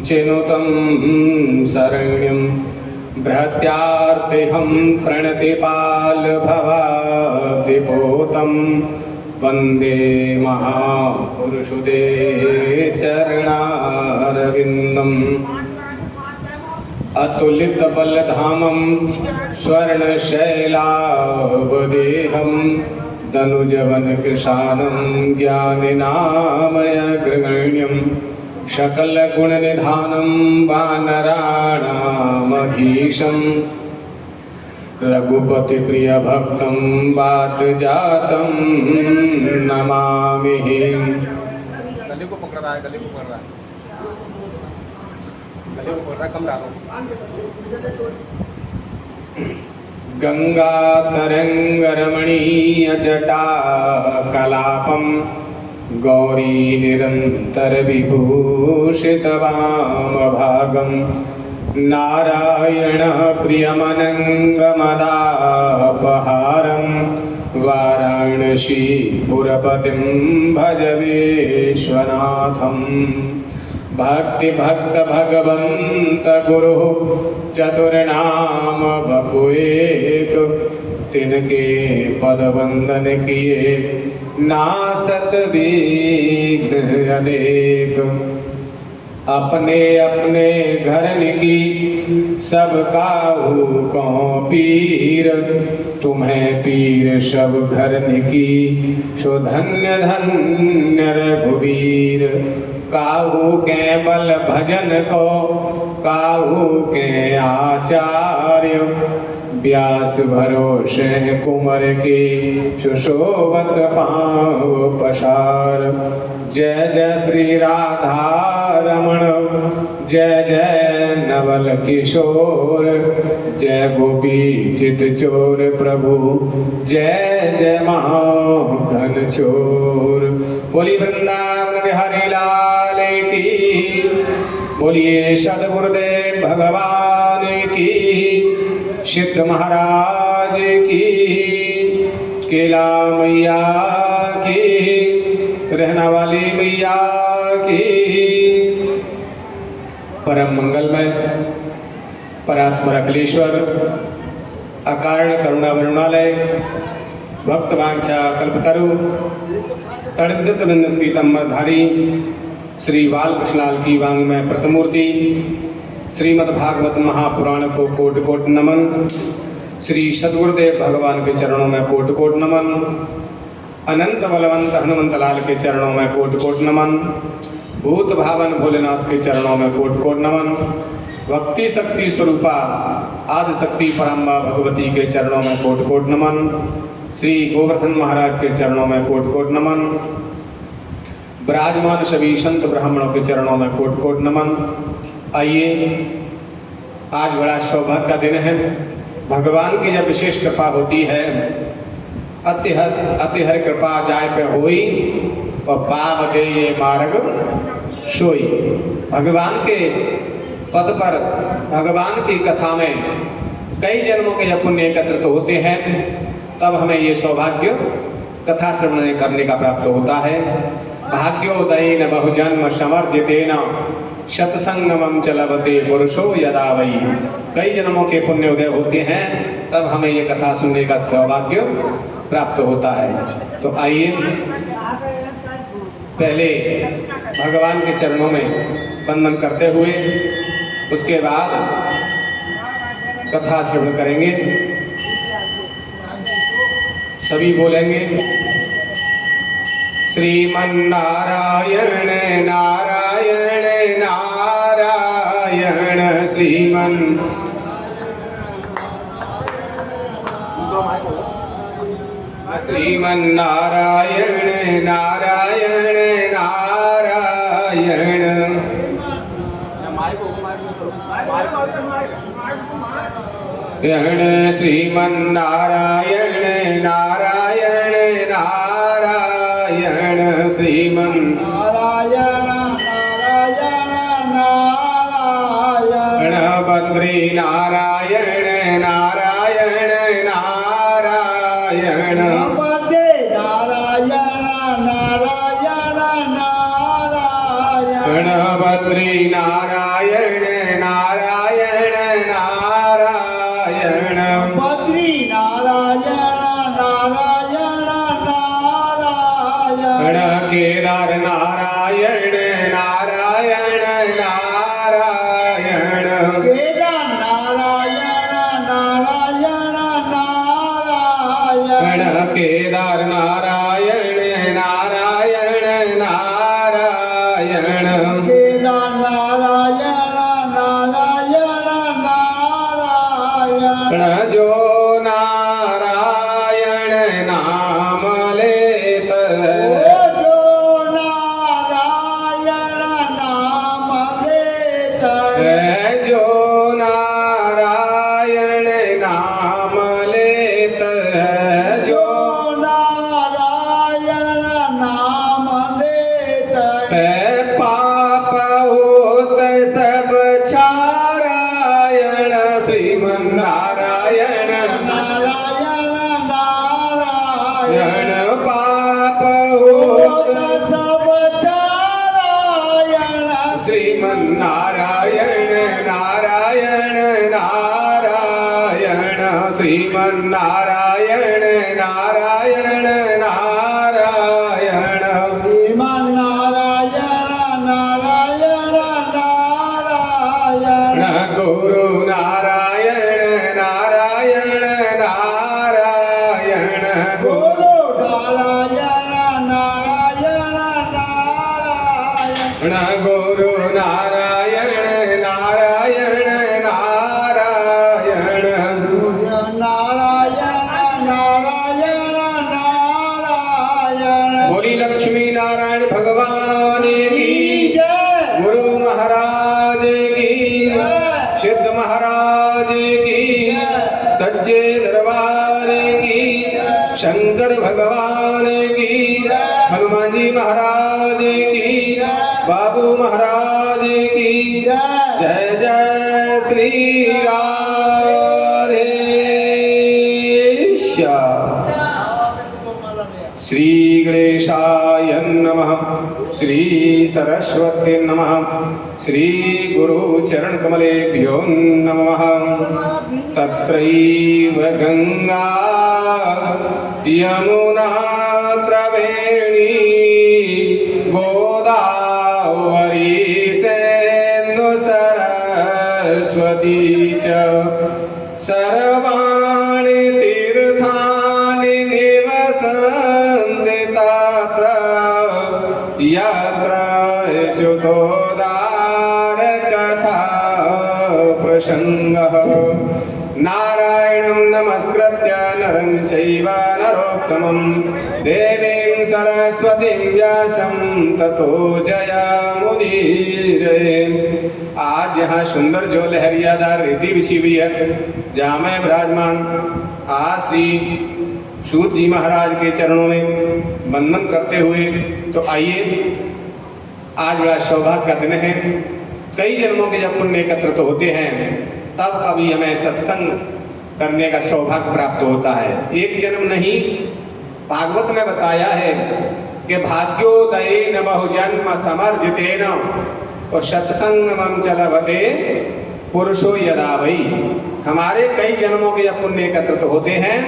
चिनुतं शरण्यं बृहत्यार्तिहं प्रणतिपालभवाब्धिपोतं वन्दे महापुरुषुते चरणारविन्दम् अतुलितबलधामं स्वर्णशैलावदेहं दनुजवनकृशानं ज्ञानिनामयग्रगण्यं सकलगुणनिधानं वानराणामधीशं रघुपतिप्रियभक्तं वातजातं नमामि। गले को पकड़ रहा है, गले को पकड़ रहा है, गले को पकड़ रहा है, कम डालो। गंगा तरंगरमणीय जटा कलापं गौरी निरंतर विभूषित वामभागं नारायण प्रियमनंगमदापहारं वाराणसीपुरपतिं भज विश्वनाथं। भक्ति भक्त भगवंत गुरु चतुर्नाम बपुएक तिनके पद वंदन किए नासत विघ्न अनेक। अपने अपने घरन की सब काहू को पीर तुम्हें पीर सब घरन की सो धन्य धन्य रघुवीर। काहू के बल भजन को काहू के आचार्य व्यास भरोसे कुमर की सुशोभत पाँव पसार। जय जय श्री राधा रमण जय जय नवल किशोर जय गोपी चित चोर प्रभु जय जय महाघन चोर। बोली वृंदावन बिहारी लाल की बोलिए सद्गुरुदेव भगवान की सिद्ध महाराज की केला मैया की रहना वाली मैया की। परम मंगलमय परात्पर अखिलेश्वर अकारण करुणा वरुणालय भक्त वांछा कल्पतरु तड़ित पीतम्बरधारी श्री बालकृष्णलाल की वांग्मय प्रतिमूर्ति श्रीमद्भागवत महापुराण को कोटि कोटि नमन। श्री सद्गुरुदेव भगवान के चरणों में कोटि कोटि नमन। अनंत बलवंत हनुमंत लाल के चरणों में कोटि कोटि नमन। भूत भावन भोलेनाथ के चरणों में कोटि कोटि नमन। भक्ति शक्ति स्वरूपा आदि शक्ति परम्बा भगवती के चरणों में कोटि कोटि नमन। श्री गोवर्धन महाराज के चरणों में कोटि कोटि नमन। विराजमान सभी संत ब्राह्मणों के चरणों में कोटि कोटि नमन। आइए, आज बड़ा सौभाग्य का दिन है। भगवान की जब विशेष कृपा होती है अतिहर कृपा जाय पे होई और पाव दे ये मार्ग सोई। भगवान के पद पर भगवान की कथा में कई जन्मों के जब पुण्य एकत्रित होते हैं तब हमें ये सौभाग्य कथा श्रवण करने का प्राप्त होता है। भाग्योदयेन बहुजन्म समर्जितेन सत्संगमं च लभते पुरुषो यदा वै। कई जन्मों के पुण्य उदय होते हैं तब हमें ये कथा सुनने का सौभाग्य प्राप्त होता है। तो आइए पहले भगवान के चरणों में वंदन करते हुए उसके बाद कथा श्रवण करेंगे। सभी बोलेंगे श्रीमन्नारायण नारायण नारायण श्रीमन्नारायण नारायण नारायण। श्रीमन्नारायण नारायण नारायण श्रीमन्नारायण नारायण नारायण बद्री नारायण नारायण नारायण बद्री नारायण नारायण नारायण बद्री नारायण नारायण केदार नारायण नारायण नारायण केदार नारायण नारायण नारायण केदार नारायण नारायण नारायण जो नारायण नाम लेत जो नारायण नाम लेत जो नारायण नाम लेत जो नारायण नाम लेत पाप होत सब छारायण श्रीमन्नारायण नारायण नारायण पाप होत सब नारायण श्रीमन्नारायण नारायण नारायण श्रीमन्नारायण नारायण नारायण श्रीमन् नारायण नारायण नारायण गुरु नारायण नारायण नारायण गुरु नारायण नारायण नारायण गुरु नारायण नारायण नारायण नारायण नारायण नारायण बोली लक्ष्मी नारायण भगवान की जय गुरु महाराज की सिद्ध महाराज की सच्चे दरबार की शंकर भगवान की हनुमान जी महाराज की बाबू महाराज की जय जय श्री राधेश्याम। श्री गणेशाय नमः श्री सरस्वती नमः श्री गुरु चरण कमलेभ्यो नमः तत्रैव गंगा यमुना त्रिवेणी गोदावरी सिंधु सरस्वती च सर्वाणि तीर्थानि निवसन्ति तत्र यत्र च्युतोदार कथा प्रसङ्गः नारायणं नमस्कृत्य नरं चैव नरोत्तमं देवीं सरस्वतीं व्यासं ततो जयमुदीरये। आज यहाँ सुंदर जो लहरियादार रीति बिछी हुई है जहाँ मैं विराजमान आज श्री सूत जी महाराज के चरणों में वंदन करते हुए तो आइए आज बड़ा सौभाग्य का दिन है। कई जन्मों के जब पुण्य एकत्रित तो होते हैं तब कभी हमें सत्संग करने का सौभाग्य प्राप्त होता है। एक जन्म नहीं, भागवत में बताया है कि भाग्योदयेन बहुजन्म समर्जितेन और सत्संगमं च लभते पुरुषो यदा वै। हमारे कई जन्मों के जब पुण्य एकत्रित होते हैं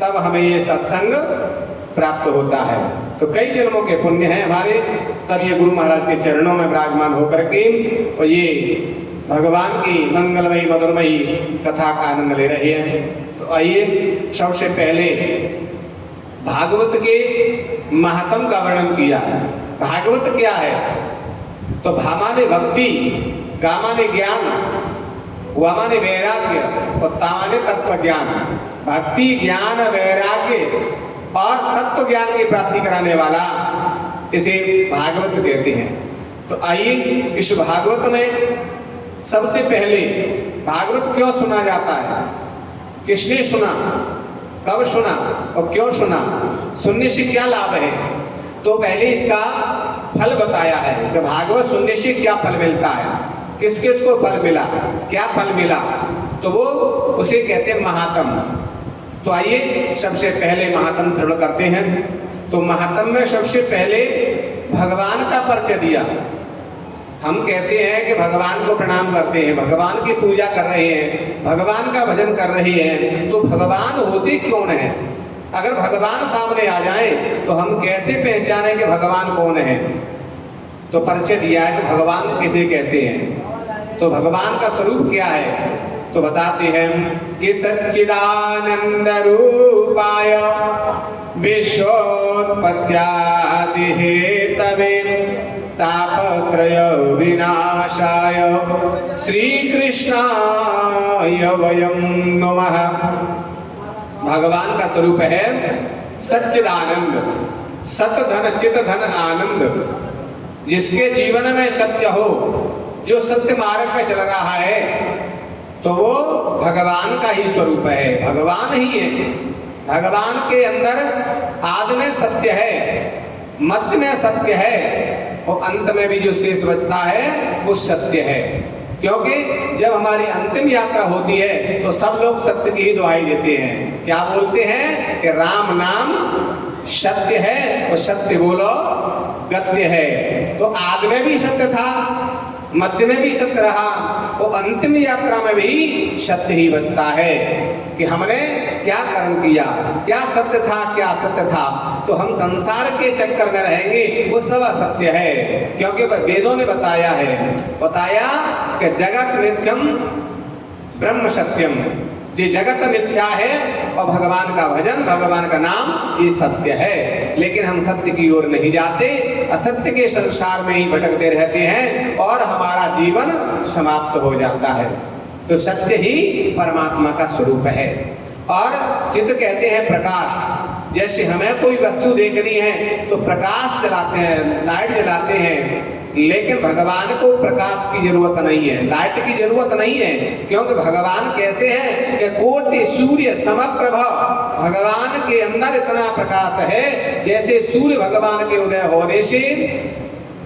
तब हमें ये सत्संग प्राप्त होता है। तो कई जन्मों के पुण्य हैं हमारे, तब ये गुरु महाराज के चरणों में विराजमान होकर के और ये भगवान की मंगलमयी मधुरमयी कथा का आनंद ले रहे हैं। तो आइए सबसे पहले भागवत के महात्म का वर्णन किया है। भागवत क्या है? तो भा माने भक्ति, गा माने ज्ञान, वा माने वैराग्य और ता माने तत्व ज्ञान। भक्ति, ज्ञान, वैराग्य और तत्व ज्ञान की प्राप्ति कराने वाला इसे भागवत कहते हैं। तो आइए इस भागवत में सबसे पहले भागवत क्यों सुना जाता है, किसने सुना, कब सुना और क्यों सुना, सुनने से क्या लाभ है। तो पहले इसका फल बताया है कि भागवत सुनने से क्या फल मिलता है, किस किस को फल मिला, क्या फल मिला, तो वो उसे कहते हैं महात्म। तो आइए सबसे पहले महात्म श्रवण करते हैं। तो महात्म में सबसे पहले भगवान का परिचय दिया। हम कहते हैं कि भगवान को प्रणाम करते हैं, भगवान की पूजा कर रहे हैं, भगवान का भजन कर रहे हैं, तो भगवान होते कौन है? अगर भगवान सामने आ जाए तो हम कैसे पहचानें कि भगवान कौन है? तो परिचय दिया है कि भगवान किसे कहते हैं, तो भगवान का स्वरूप क्या है। तो बताते हैं कि सच्चिदानंद रूपाय विश्वोत्पत्त्यादि हेतवे तापत्रय विनाशाय श्री कृष्णाय वयं नमः। भगवान का स्वरूप है सच्चिदानंद, सत धन चित धन आनंद। जिसके जीवन में सत्य हो, जो सत्य मार्ग पे चल रहा है, तो वो भगवान का ही स्वरूप है, भगवान ही है। भगवान के अंदर आदि में सत्य है, मध्य में सत्य है और अंत में भी जो शेष बचता है वो सत्य है। क्योंकि जब हमारी अंतिम यात्रा होती है तो सब लोग सत्य की ही दुहाई देते हैं। क्या बोलते हैं कि राम नाम सत्य है और सत्य बोलो गत्य है। तो आदि में भी सत्य था, मध्य में भी सत्य रहा, वो अंतिम यात्रा में भी सत्य ही बचता है कि हमने क्या कर्म किया, क्या सत्य था क्या असत्य था। तो हम संसार के चक्कर में रहेंगे, वो सब असत्य है। क्योंकि वेदों ने बताया कि जगत मिथ्यम ब्रह्म सत्यम, ये जगत मिथ्या है और भगवान का भजन, भगवान का नाम ये सत्य है। लेकिन हम सत्य की ओर नहीं जाते, असत्य के संसार में ही भटकते रहते हैं और हमारा जीवन समाप्त हो जाता है। तो सत्य ही परमात्मा का स्वरूप है। और चित्त कहते हैं प्रकाश। जैसे हमें कोई वस्तु देखनी है तो प्रकाश जलाते हैं, लाइट जलाते हैं, लेकिन भगवान को प्रकाश की जरूरत नहीं है, लाइट की जरूरत नहीं है। क्योंकि भगवान कैसे हैं कि कोटि सूर्य समप्रभ। भगवान के अंदर इतना प्रकाश है जैसे सूर्य भगवान के उदय होने से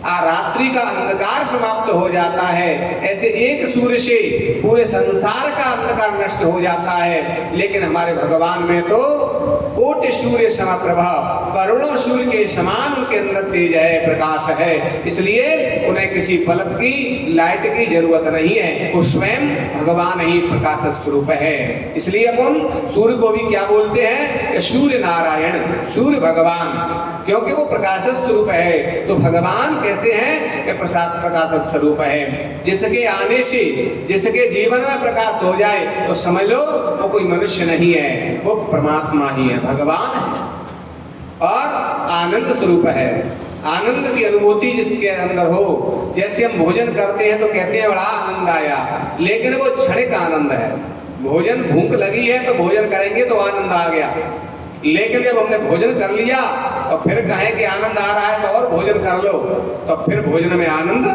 रात्रि का अंधकार समाप्त हो जाता है, ऐसे एक सूर्य से पूरे संसार का अंधकार नष्ट हो जाता है। लेकिन हमारे भगवान में तो कोटि सूर्य समप्रभा, करोड़ों सूर्य के समान उनके अंदर तेज है, प्रकाश है। इसलिए उन्हें किसी बल्ब की, लाइट की जरूरत नहीं है, वो स्वयं भगवान ही प्रकाश स्वरूप है। इसलिए अपन सूर्य को भी क्या बोलते हैं कि सूर्य नारायण, सूर्य भगवान, क्योंकि वो प्रकाश स्वरूप है। तो भगवान कैसे हैं कि प्रकाश स्वरूप है। जिसके आने से, जिसके जीवन में प्रकाश हो जाए तो समझ लो वो कोई मनुष्य नहीं है, वो परमात्मा ही है, भगवान है। और आनंद स्वरूप है, आनंद की अनुभूति जिसके अंदर हो। जैसे हम भोजन करते हैं तो कहते हैं बड़ा आनंद आया, लेकिन वो क्षणिक आनंद है। भोजन, भूख लगी है तो भोजन करेंगे तो आनंद आ गया, लेकिन जब हमने भोजन कर लिया और फिर कहें कि आनंद आ रहा है तो और भोजन कर लो, तो फिर भोजन में आनंद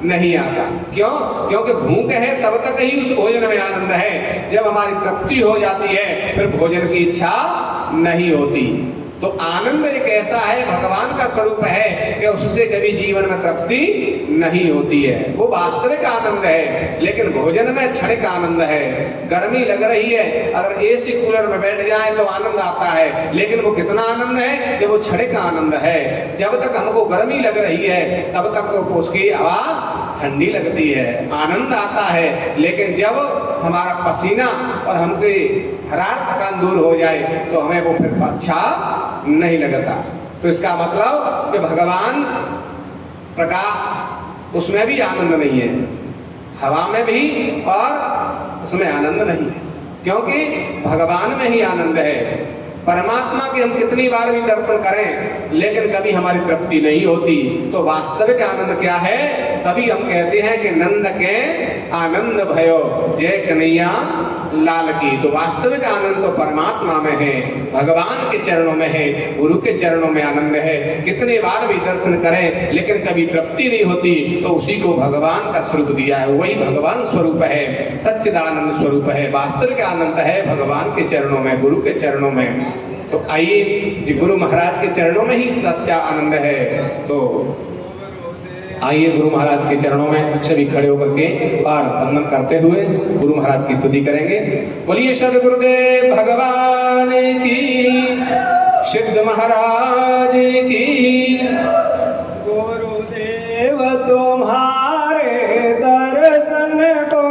नहीं आता। क्यों? क्योंकि भूख है तब तक ही उस भोजन में आनंद है। जब हमारी तृप्ति हो जाती है फिर भोजन की इच्छा नहीं होती। तो आनंद एक ऐसा है, भगवान का स्वरूप है कि उससे कभी जीवन में तृप्ति नहीं होती है, वो वास्तविक आनंद है। लेकिन भोजन में क्षणिक आनंद है। गर्मी लग रही है, अगर एसी कूलर में बैठ जाए तो आनंद आता है, लेकिन वो कितना आनंद है कि वो क्षणिक आनंद है। जब तक हमको गर्मी लग रही है तब तक तो उसकी हवा ठंडी लगती है, आनंद आता है। लेकिन जब हमारा पसीना और हमके हरारत थकान दूर हो जाए तो हमें वो फिर अच्छा नहीं लगता। तो इसका मतलब कि भगवान प्रकाश, उसमें भी आनंद नहीं है, हवा में भी और उसमें आनंद नहीं है, क्योंकि भगवान में ही आनंद है। परमात्मा के हम कितनी बार भी दर्शन करें लेकिन कभी हमारी तृप्ति नहीं होती। तो वास्तविक आनंद क्या है? तभी हम कहते हैं कि नंद के आनंद भयो जय कन्हैया लाल की। तो वास्तविक आनंद तो परमात्मा में है, भगवान के चरणों में है, गुरु के चरणों में आनंद है। कितने बार भी दर्शन करें लेकिन कभी तृप्ति नहीं होती, तो उसी को भगवान का स्वरूप दिया है, वही भगवान स्वरूप है, सच्चिदानंद स्वरूप है। वास्तविक आनंद है भगवान के चरणों में, गुरु के चरणों में। तो आइए जी, गुरु महाराज के चरणों में ही सच्चा आनंद है। तो आइए गुरु महाराज के चरणों में सभी खड़े होकर के और वंदन करते हुए गुरु महाराज की स्तुति करेंगे। बोलिए सद्गुरुदेव भगवान की, सिद्ध महाराज की। गुरुदेव तुम्हारे दर्शन को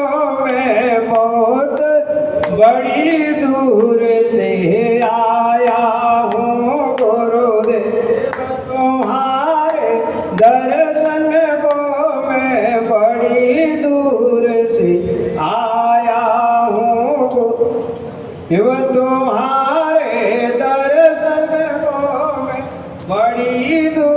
मैं बहुत बड़ी दूर से आया हूँ। गुरुदेव तुम्हारे दर्शन दूर से आया हूँ वो तुम्हारे दर्शन को मैं बड़ी दूर